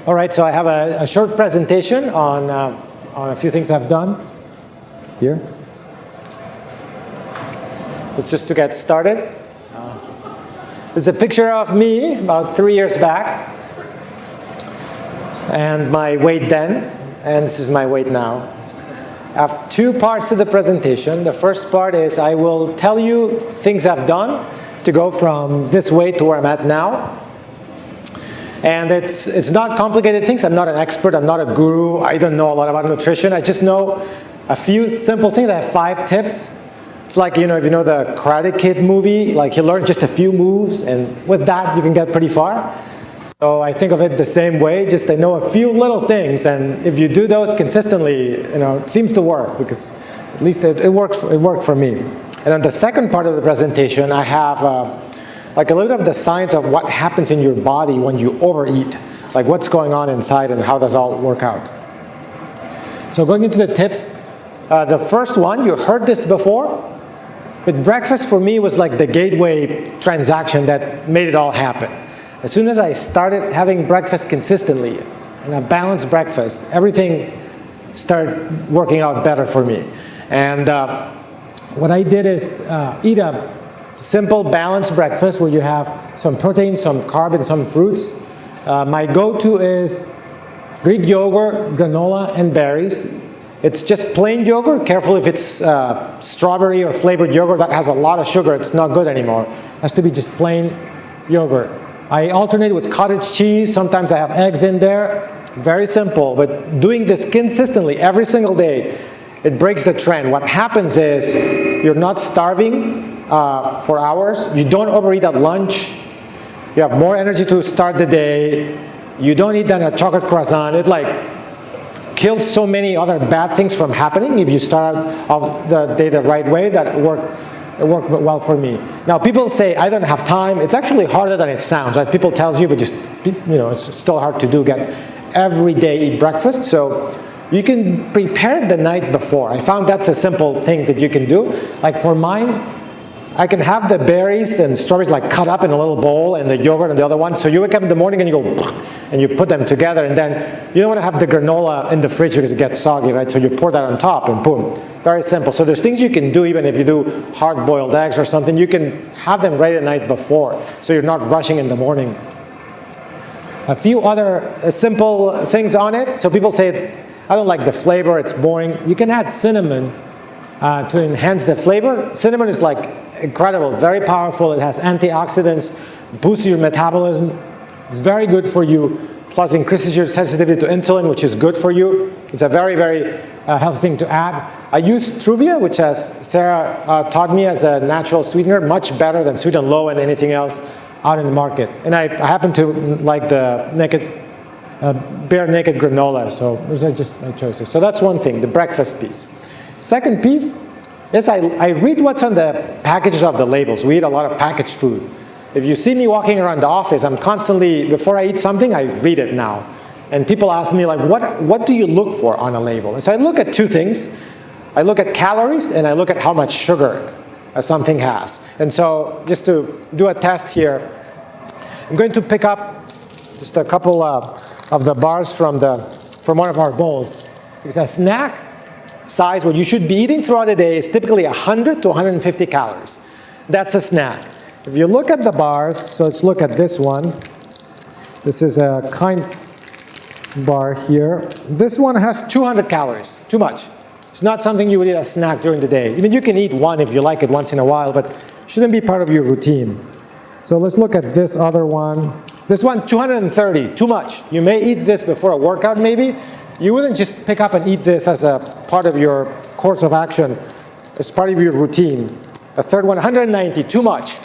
All right, so I have a short presentation on a few things I've done here. It's just to get started. This is a picture of me about 3 years back, and my weight then, and this is my weight now. I have two parts to the presentation. The first part is I will tell you things I've done to go from this weight to where I'm at now. And it's not complicated things. I'm not an expert. I'm not a guru. I don't know a lot about nutrition. I just know a few simple things. I have 5 tips. It's like, if you know the Karate Kid movie, like you learn just a few moves, and with that you can get pretty far. So I think of it the same way. Just I know a few little things, and if you do those consistently, it seems to work, because at least it worked for me. And on the second part of the presentation, I have like a little bit of the science of what happens in your body when you overeat, like what's going on inside and how does all work out. So going into the tips, the first one, you heard this before, but breakfast for me was like the gateway transaction that made it all happen. As soon as I started having breakfast consistently, and a balanced breakfast, everything started working out better for me. And what I did is eat a simple, balanced breakfast where you have some protein, some carb, and some fruits. My go-to is Greek yogurt, granola, and berries. It's just plain yogurt. Careful if it's strawberry or flavored yogurt that has a lot of sugar. It's not good anymore. It has to be just plain yogurt. I alternate with cottage cheese. Sometimes I have eggs in there. Very simple, but doing this consistently every single day, it breaks the trend. What happens is you're not starving for hours. You don't overeat at lunch. You have more energy to start the day. You don't eat then a chocolate croissant. It kills so many other bad things from happening if you start off the day the right way. That it worked well for me. Now people say I don't have time. It's actually harder than it sounds. Right? People tells you, but just it's still hard to do. Get every day eat breakfast. So you can prepare it the night before. I found that's a simple thing that you can do. Like for mine, I can have the berries and strawberries cut up in a little bowl, and the yogurt and the other one. So you wake up in the morning and you go, and you put them together, and then you don't want to have the granola in the fridge because it gets soggy, right? So you pour that on top, and boom. Very simple. So there's things you can do even if you do hard-boiled eggs or something. You can have them ready the night before, so you're not rushing in the morning. A few other simple things on it. So people say, I don't like the flavor, it's boring. You can add cinnamon to enhance the flavor. Cinnamon is incredible, very powerful. It has antioxidants, boosts your metabolism. It's very good for you, plus increases your sensitivity to insulin, which is good for you. It's a very, very healthy thing to add. I use Truvia, which as Sarah taught me as a natural sweetener, much better than Sweet and Low and anything else out in the market. And I happen to like the bare naked granola, so those are just my choices. So that's one thing, the breakfast piece. Second piece is I read what's on the packages of the labels. We eat a lot of packaged food. If you see me walking around the office, I'm constantly, before I eat something, I read it now. And people ask me, what do you look for on a label? And so I look at two things. I look at calories, and I look at how much sugar something has. And so just to do a test here, I'm going to pick up just a couple of the bars from one of our bowls. It's a snack size. What you should be eating throughout the day is typically 100 to 150 calories. That's a snack. If you look at the bars, so let's look at this one. This is a kind bar here. This one has 200 calories, too much. It's not something you would eat as a snack during the day. I mean, you can eat one if you like it once in a while, but it shouldn't be part of your routine. So let's look at this other one. This one, 230, too much. You may eat this before a workout maybe. You wouldn't just pick up and eat this as a part of your course of action. It's part of your routine. The third one, 190, too much.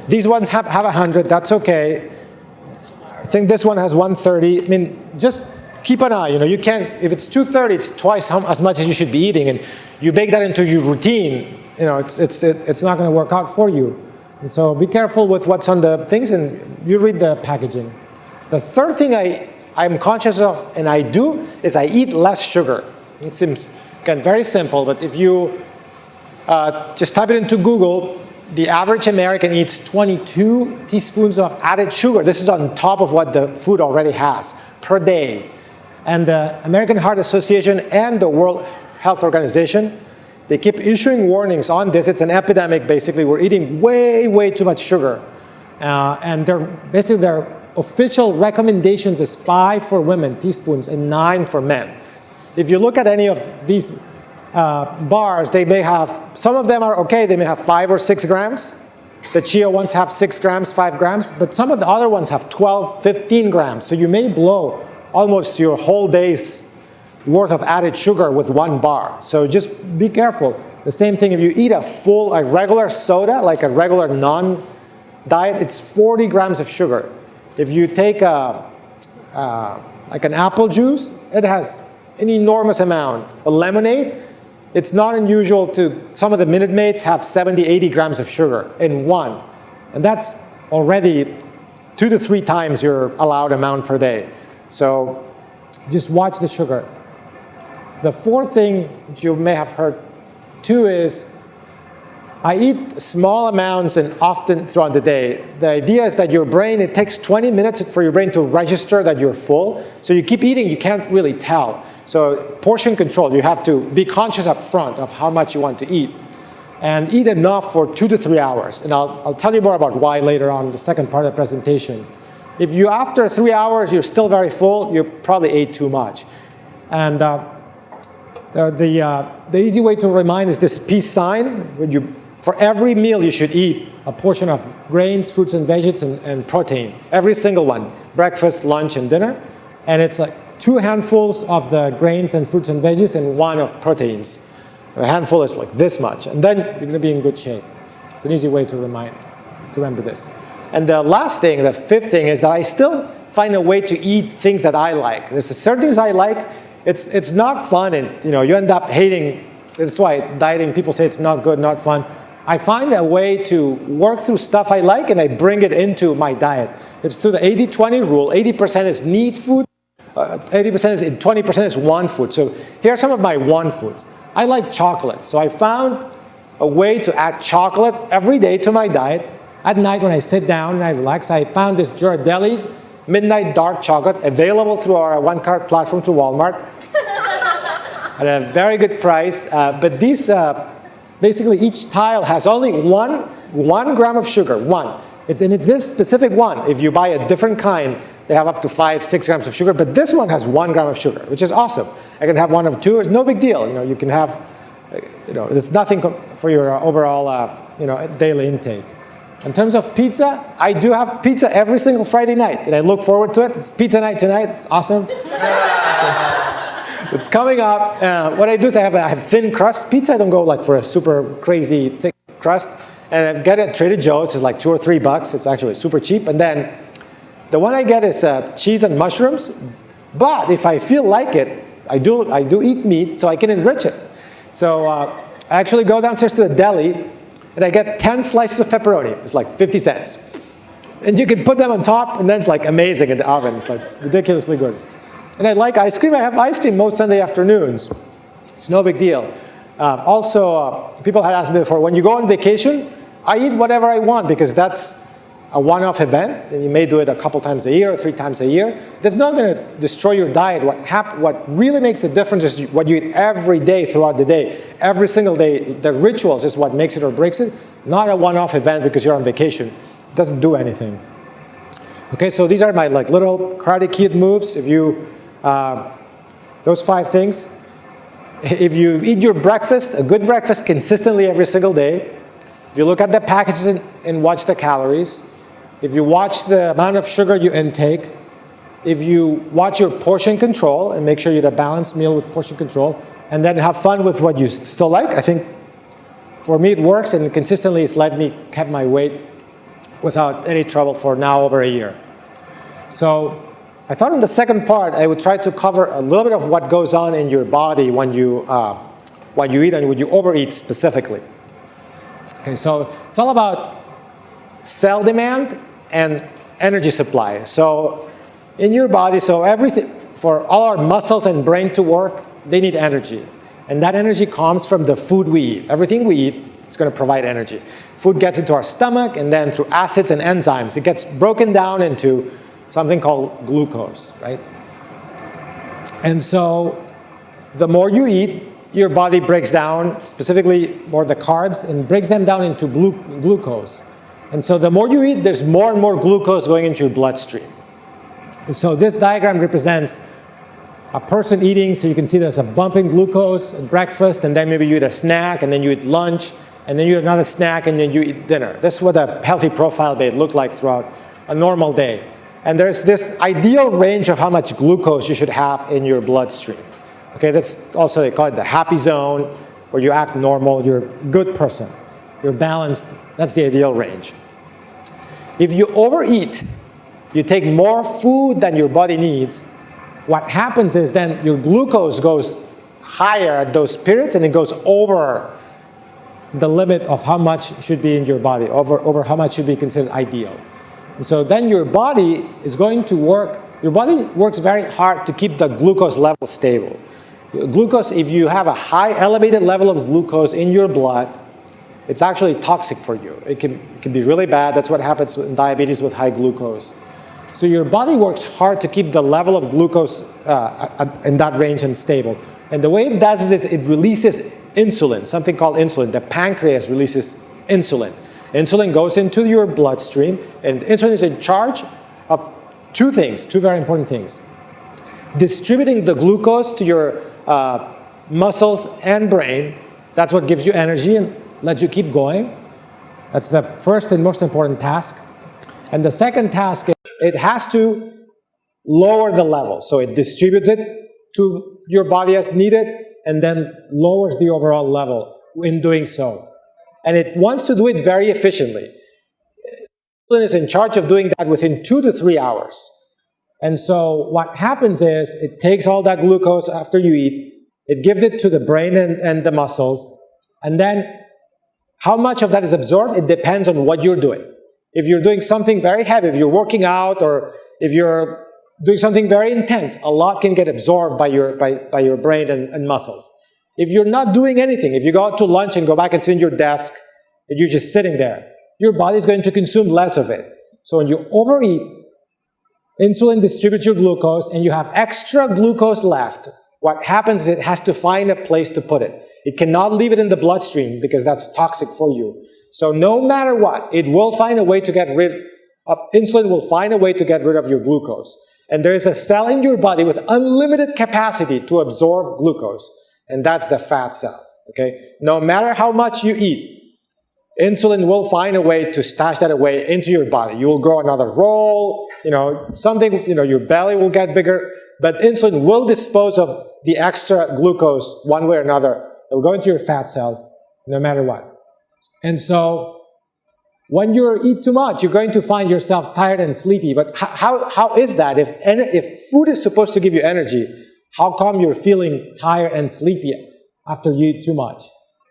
These ones have 100, that's okay. I think this one has 130. I mean, just keep an eye. You can't, if it's 230, it's twice as much as you should be eating, and you bake that into your routine, it's not going to work out for you. And so be careful with what's on the things, and you read the packaging. The third thing I'm conscious of, and I do, is I eat less sugar. It seems, again, very simple, but if you just type it into Google, the average American eats 22 teaspoons of added sugar. This is on top of what the food already has per day. And the American Heart Association and the World Health Organization, they keep issuing warnings on this. It's an epidemic, basically. We're eating way, way too much sugar. And their official recommendations is 5 for women, teaspoons, and 9 for men. If you look at any of these bars, they may have, some of them are okay, they may have 5 or 6 grams. The chia ones have 6 grams, 5 grams, but some of the other ones have 12, 15 grams. So you may blow almost your whole day's worth of added sugar with 1 bar. So just be careful. The same thing if you eat a regular soda, like a regular non-diet, it's 40 grams of sugar. If you take like an apple juice, it has an enormous amount. A lemonade, it's not unusual some of the Minute Maids have 70, 80 grams of sugar in one. And that's already 2 to 3 times your allowed amount per day. So just watch the sugar. The fourth thing you may have heard too is I eat small amounts and often throughout the day. The idea is that your brain, it takes 20 minutes for your brain to register that you're full. So you keep eating, you can't really tell. So portion control, you have to be conscious up front of how much you want to eat. And eat enough for 2 to 3 hours. And I'll tell you more about why later on in the second part of the presentation. If you, after 3 hours, you're still very full, you probably ate too much. And the easy way to remind is this peace sign. For every meal, you should eat a portion of grains, fruits, and veggies, and protein. Every single one, breakfast, lunch, and dinner. And it's like 2 handfuls of the grains and fruits and veggies and 1 of proteins. A handful is like this much. And then you're going to be in good shape. It's an easy way to remember this. And the last thing, the fifth thing, is that I still find a way to eat things that I like. There's certain things I like. It's not fun, and you end up hating. That's why dieting, people say it's not good, not fun. I find a way to work through stuff I like, and I bring it into my diet. It's through the 80-20 rule. 80% is need food, 20% is want food. So here are some of my want foods. I like chocolate, so I found a way to add chocolate every day to my diet. At night when I sit down and I relax, I found this Ghirardelli Midnight Dark Chocolate available through our one-cart platform through Walmart at a very good price. But these, basically each tile has only one gram of sugar, 1. It's this specific one. If you buy a different kind, they have up to 5, 6 grams of sugar. But this one has 1 gram of sugar, which is awesome. I can have 1 of 2. It's no big deal. You can have, it's nothing for your overall, daily intake. In terms of pizza, I do have pizza every single Friday night, and I look forward to it. It's pizza night tonight. It's awesome. It's coming up. What I do is I have thin crust pizza. I don't go for a super crazy thick crust. And I get it at Trader Joe's. It's like $2 or $3. It's actually super cheap. And then the one I get is cheese and mushrooms. But if I feel like it, I do eat meat, so I can enrich it. So I actually go downstairs to the deli, and I get 10 slices of pepperoni. It's like 50 cents. And you can put them on top, and then it's like amazing in the oven. It's like ridiculously good. And I like ice cream. I have ice cream most Sunday afternoons. It's no big deal. Also, people had asked me before, when you go on vacation, I eat whatever I want because that's a one-off event, and you may do it a couple times a year or 3 times a year. That's not going to destroy your diet. What really makes a difference is what you eat every day throughout the day. Every single day, the rituals is what makes it or breaks it, not a one-off event because you're on vacation. It doesn't do anything. Okay, so these are my little Karate Kid moves. If you, those 5 things. If you eat your breakfast, a good breakfast consistently every single day, if you look at the packages and watch the calories, if you watch the amount of sugar you intake, if you watch your portion control and make sure you eat a balanced meal with portion control, and then have fun with what you still like, I think for me it works, and consistently it's let me keep my weight without any trouble for now over a year. So I thought in the second part I would try to cover a little bit of what goes on in your body when you eat and when you overeat specifically. Okay, so it's all about cell demand and energy supply. So in your body, so everything, for all our muscles and brain to work, they need energy. And that energy comes from the food we eat. Everything we eat It's going to provide energy. Food gets into our stomach, and then through acids and enzymes, it gets broken down into something called glucose, right? And so the more you eat, your body breaks down, specifically more the carbs, and breaks them down into glucose. And so the more you eat, there's more and more glucose going into your bloodstream. And so this diagram represents a person eating, so you can see there's a bump in glucose at breakfast, and then maybe you eat a snack, and then you eat lunch, and then you eat another snack, and then you eat dinner. This is what a healthy profile may look like throughout a normal day. And there's this ideal range of how much glucose you should have in your bloodstream. Okay, that's also, they call it the happy zone, where you act normal, you're a good person, you're balanced. That's the ideal range. If you overeat, you take more food than your body needs, what happens is then your glucose goes higher at those periods, and it goes over the limit of how much should be in your body, over how much should be considered ideal. And so then your body is going to work, your body works very hard to keep the glucose level stable. Glucose, if you have a high elevated level of glucose in your blood, it's actually toxic for you. It can be really bad. That's what happens in diabetes with high glucose. So your body works hard to keep the level of glucose in that range and stable. And the way it does is it releases insulin, something called insulin. The pancreas releases insulin. Insulin goes into your bloodstream, and insulin is in charge of two things, two very important things. Distributing the glucose to your muscles and brain. That's what gives you energy and lets you keep going. That's the first and most important task. And the second task is it has to lower the level. So it distributes it to your body as needed, and then lowers the overall level in doing so. And it wants to do it very efficiently. Insulin is in charge of doing that within 2 to 3 hours. And so what happens is it takes all that glucose after you eat, it gives it to the brain and the muscles, and then how much of that is absorbed, it depends on what you're doing. If you're doing something very heavy, if you're working out, or if you're doing something very intense, a lot can get absorbed by your brain and muscles. If you're not doing anything, if you go out to lunch and go back and sit in your desk, and you're just sitting there, your body's going to consume less of it. So when you overeat, insulin distributes your glucose, and you have extra glucose left. What happens is it has to find a place to put it. It cannot leave it in the bloodstream because that's toxic for you. So no matter what, it will find a way to get rid of, insulin will find a way to get rid of your glucose. And there is a cell in your body with unlimited capacity to absorb glucose, and that's the fat cell, okay? No matter how much you eat, insulin will find a way to stash that away into your body. You will grow another roll, something, your belly will get bigger, but insulin will dispose of the extra glucose one way or another. It'll go into your fat cells no matter what. And so when you eat too much, you're going to find yourself tired and sleepy. But how is that? If food is supposed to give you energy, how come you're feeling tired and sleepy after you eat too much?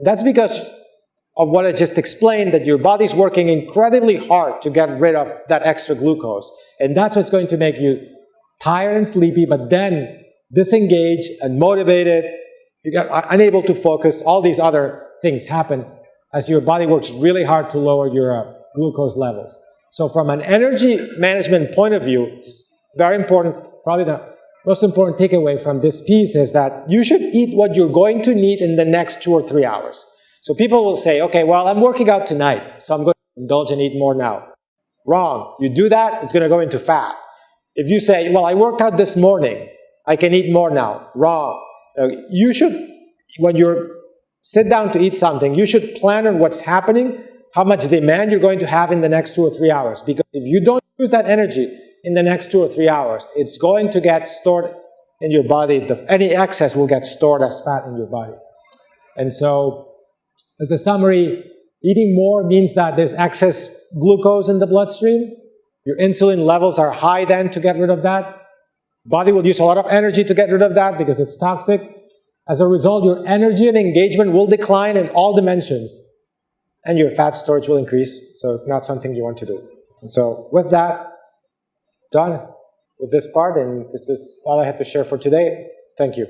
That's because of what I just explained, that your body's working incredibly hard to get rid of that extra glucose. And that's what's going to make you tired and sleepy, but then disengaged and motivated. You get unable to focus. All these other things happen as your body works really hard to lower your glucose levels. So from an energy management point of view, it's very important, probably the most important takeaway from this piece is that you should eat what you're going to need in the next 2 or 3 hours. So people will say, okay, well, I'm working out tonight, so I'm going to indulge and eat more now. Wrong. You do that, it's going to go into fat. If you say, well, I worked out this morning, I can eat more now. Wrong. You should, when you sit down to eat something, you should plan on what's happening, how much demand you're going to have in the next 2 or 3 hours. Because if you don't use that energy in the next 2 or 3 hours, it's going to get stored in your body. Any excess will get stored as fat in your body. And so, as a summary, eating more means that there's excess glucose in the bloodstream. Your insulin levels are high then to get rid of that. Body will use a lot of energy to get rid of that because it's toxic. As a result, your energy and engagement will decline in all dimensions, and your fat storage will increase, so it's not something you want to do. And so with that, done with this part, and this is all I had to share for today. Thank you.